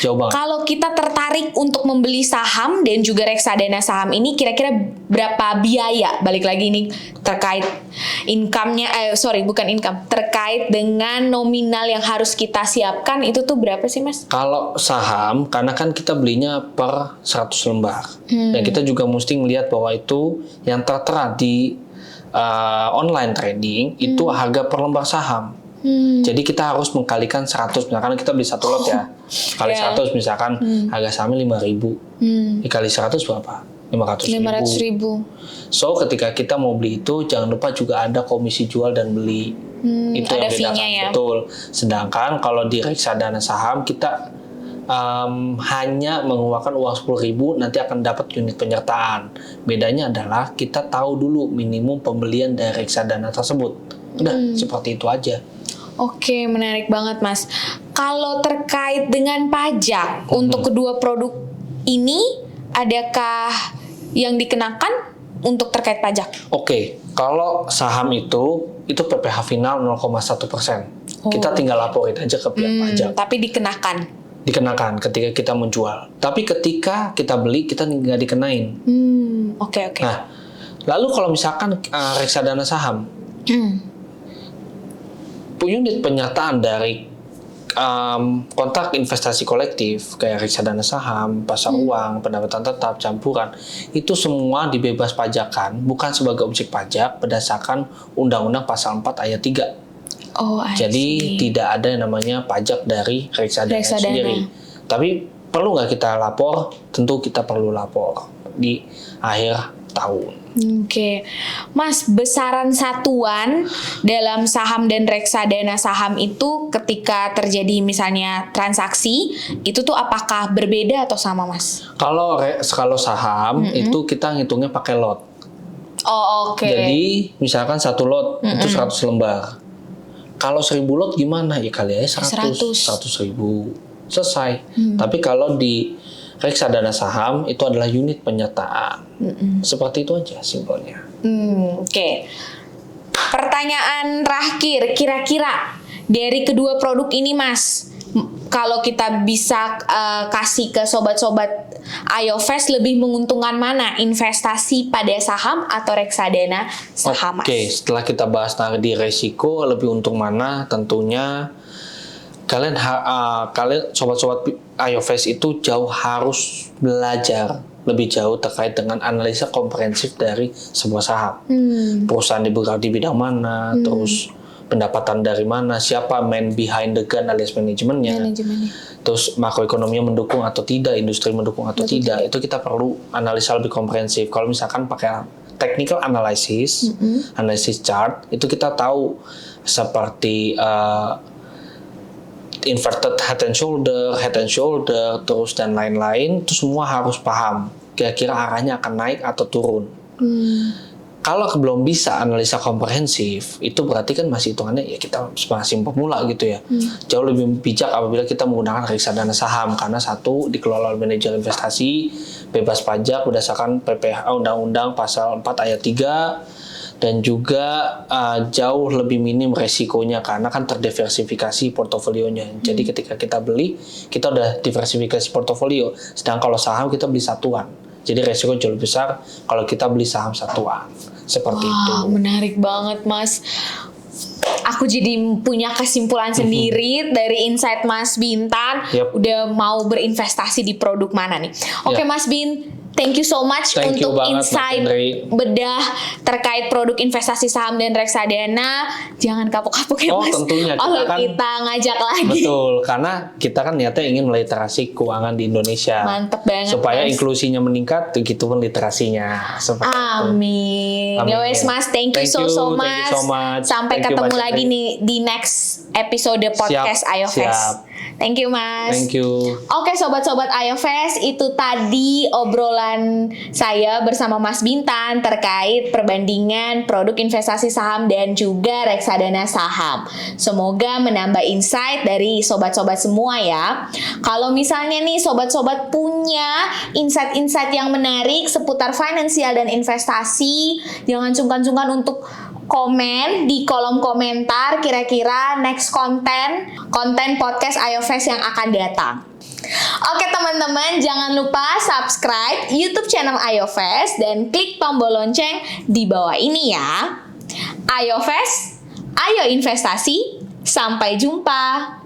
jauh banget. Kalau kita tertarik untuk membeli saham dan juga reksadana saham ini, kira-kira berapa biaya? Balik lagi nih terkait income-nya, bukan income, terkait dengan nominal yang harus kita siapkan itu tuh berapa sih Mas? Kalau saham, karena kan kita belinya per 100 lembar. Dan kita juga mesti melihat bahwa itu yang tertera di online trading itu harga per lembar saham. Jadi kita harus mengkalikan 100, misalkan kita beli satu lot ya, kali 100 misalkan harga sahamnya 5.000, dikali 100 berapa? 500.000. So ketika kita mau beli itu jangan lupa juga ada komisi jual dan beli, itu ada yang bedakan, ya? Betul. Sedangkan kalau di reksadana saham kita hanya mengeluarkan uang 10.000 nanti akan dapat unit penyertaan. Bedanya adalah kita tahu dulu minimum pembelian dari reksadana tersebut. Udah seperti itu aja. Oke, menarik banget Mas. Kalau terkait dengan pajak untuk kedua produk ini, adakah yang dikenakan untuk terkait pajak? Oke, kalau saham itu PPh final 0,1%. Kita tinggal laporin aja ke pihak pajak. Tapi dikenakan ketika kita menjual. Tapi ketika kita beli kita nggak dikenain. Oke. Nah, lalu kalau misalkan reksadana saham, unit penyertaan dari kontrak investasi kolektif kayak reksadana saham, pasar uang, pendapatan tetap, campuran, itu semua dibebas pajakan bukan sebagai objek pajak berdasarkan Undang-Undang Pasal 4 Ayat 3. Jadi tidak ada yang namanya pajak dari reksadana sendiri. Tapi perlu nggak kita lapor? Tentu kita perlu lapor di akhir tahun. Oke, Mas, besaran satuan dalam saham dan reksadana saham itu ketika terjadi misalnya transaksi itu tuh apakah berbeda atau sama, Mas? Kalau saham itu kita ngitungnya pakai lot. Oke. Jadi misalkan satu lot itu 100 lembar. Kalau 1.000 lot gimana? Ya kali aja 100.000 selesai. Tapi kalau di reksadana saham itu adalah unit penyertaan. Seperti itu aja simpelnya. Oke. Pertanyaan terakhir, kira-kira dari kedua produk ini Mas, kalau kita bisa kasih ke sobat-sobat IOFest, lebih menguntungkan mana? Investasi pada saham atau reksadana saham, Mas? Oke, setelah kita bahas di resiko, lebih untung mana? Tentunya kalian sobat-sobat IOFest itu jauh harus belajar lebih jauh terkait dengan analisa komprehensif dari sebuah saham. Perusahaan bergerak di bidang mana, terus pendapatan dari mana, siapa man behind the gun alias manajemennya, terus makroekonominya mendukung atau tidak, industri mendukung atau tidak, itu kita perlu analisa lebih komprehensif. Kalau misalkan pakai technical analysis, analysis chart, itu kita tahu seperti inverted head and shoulder, terus dan lain-lain, itu semua harus paham kira-kira arahnya akan naik atau turun. Kalau belum bisa analisa komprehensif, itu berarti kan masih hitungannya ya kita masih pemula gitu ya. Jauh lebih bijak apabila kita menggunakan reksadana saham, karena satu dikelola oleh manajer investasi, bebas pajak berdasarkan PPh Undang-Undang Pasal 4 Ayat 3, dan juga jauh lebih minim resikonya karena kan terdiversifikasi portofolionya. Jadi ketika kita beli, kita udah diversifikasi portofolio. Sedangkan kalau saham kita beli satuan. Jadi resiko jauh lebih besar kalau kita beli saham satuan. Seperti itu. Menarik banget, Mas. Aku jadi punya kesimpulan sendiri dari insight Mas Bintan. Udah mau berinvestasi di produk mana nih. Oke, Mas Bin, thank you so much untuk insight bedah terkait produk investasi saham dan reksadana. Jangan kapok-kapok ya, Mas. Tentunya kita ngajak lagi. Betul, karena kita kan niatnya ingin meliterasi keuangan di Indonesia. Mantep banget, supaya Mas. Inklusinya meningkat, begitu pun literasinya. Amin. Yowes, Mas, thank you so much. Sampai ketemu lagi nih di next episode podcast IOFest. Thank you, Mas. Thank you. Oke, sobat-sobat IOFest, itu tadi obrolan saya bersama Mas Bintan terkait perbandingan produk investasi saham dan juga reksadana saham. Semoga menambah insight dari sobat-sobat semua ya. Kalau misalnya nih sobat-sobat punya insight-insight yang menarik seputar finansial dan investasi, jangan sungkan-sungkan untuk komen di kolom komentar kira-kira next konten podcast iOFest yang akan datang. Oke teman-teman, jangan lupa subscribe YouTube channel iOFest dan klik tombol lonceng di bawah ini ya. iOFest, ayo investasi, sampai jumpa.